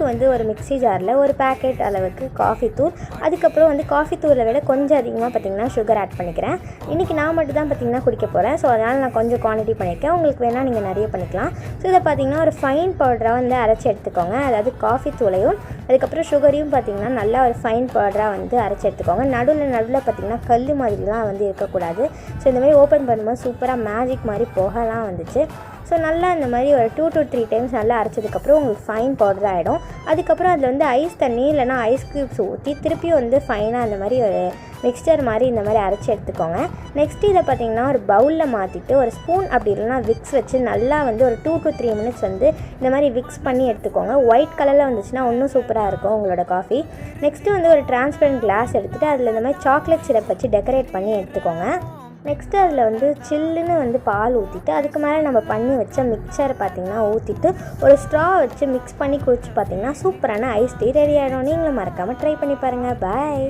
வந்து ஒரு மிக்ஸி ஜாரில் ஒரு பேக்கெட் அளவுக்கு காஃபி தூள், அதுக்கப்புறம் வந்து காஃபி தூளை விட கொஞ்சம் அதிகமாக பார்த்திங்கன்னா சுகர் ஆட் பண்ணிக்கிறேன். இன்றைக்கி நான் மட்டும் தான் பார்த்திங்கன்னா குடிக்க போகிறேன். ஸோ அதனால் நான் கொஞ்சம் குவான்டிட்டி பண்ணியிருக்கேன். உங்களுக்கு வேணால் நீங்கள் நிறைய பண்ணிக்கலாம். ஸோ இதை பார்த்திங்கன்னா ஒரு ஃபைன் பவுடராக வந்து அரைச்சி எடுத்துக்கோங்க. அதாவது காஃபி தூளையும் அதுக்கப்புறம் சுகரையும் பார்த்திங்கன்னா நல்லா ஒரு ஃபைன் பவுடராக வந்து அரைச்சி எடுத்துக்கோங்க. நடுவில் பார்த்திங்கன்னா கல் மாதிரிலாம் வந்து இருக்கக்கூடாது. ஸோ இந்த மாதிரி ஓப்பன் பண்ணும்போது சூப்பராக மேஜிக் மாதிரி புகைலாம் வந்துச்சு. ஸோ நல்லா இந்த மாதிரி ஒரு 2 to 3 டைம்ஸ் நல்லா அரைச்சதுக்கப்புறம் உங்களுக்கு ஃபைன் பவுடர் ஆகிடும். அதுக்கப்புறம் அதில் வந்து ஐஸ் தண்ணி இல்லைனா ஐஸ் க்யூப்ஸ் ஊற்றி திருப்பியும் வந்து ஃபைனாக அந்த மாதிரி ஒரு மிக்ஸ்சர் மாதிரி இந்த மாதிரி அரைச்சி எடுத்துக்கோங்க. நெக்ஸ்ட்டு இதை பார்த்திங்கன்னா ஒரு பவுலில் மாற்றிட்டு ஒரு ஸ்பூன் அப்படி இல்லைனா விக்ஸ் வச்சு நல்லா வந்து ஒரு 2 to 3 மினிட்ஸ் வந்து இந்த மாதிரி விக்ஸ் பண்ணி எடுத்துக்கோங்க. ஒயிட் கலரில் வந்துச்சுன்னா இன்னும் சூப்பராக இருக்கும் உங்களோட காஃபி. நெக்ஸ்ட்டு வந்து ஒரு டிரான்ஸ்பரண்ட் கிளாஸ் எடுத்துகிட்டு அதில் இந்த மாதிரி சாக்லேட் சிரப் வச்சு டெக்கரேட் பண்ணி எடுத்துக்கோங்க. நெக்ஸ்ட்டு அதில் வந்து சில்லுன்னு வந்து பால் ஊற்றிட்டு அதுக்கு மேலே நம்ம பண்ணி வச்ச மிக்சரை பார்த்திங்கன்னா ஊற்றிட்டு ஒரு ஸ்ட்ரா வச்சு மிக்ஸ் பண்ணி குடிச்சு பார்த்திங்கன்னா சூப்பரான ஐஸ் டீ ரெடி ஆகிடும். நீங்களும் மறக்காமல் ட்ரை பண்ணி பாருங்கள். பாய்.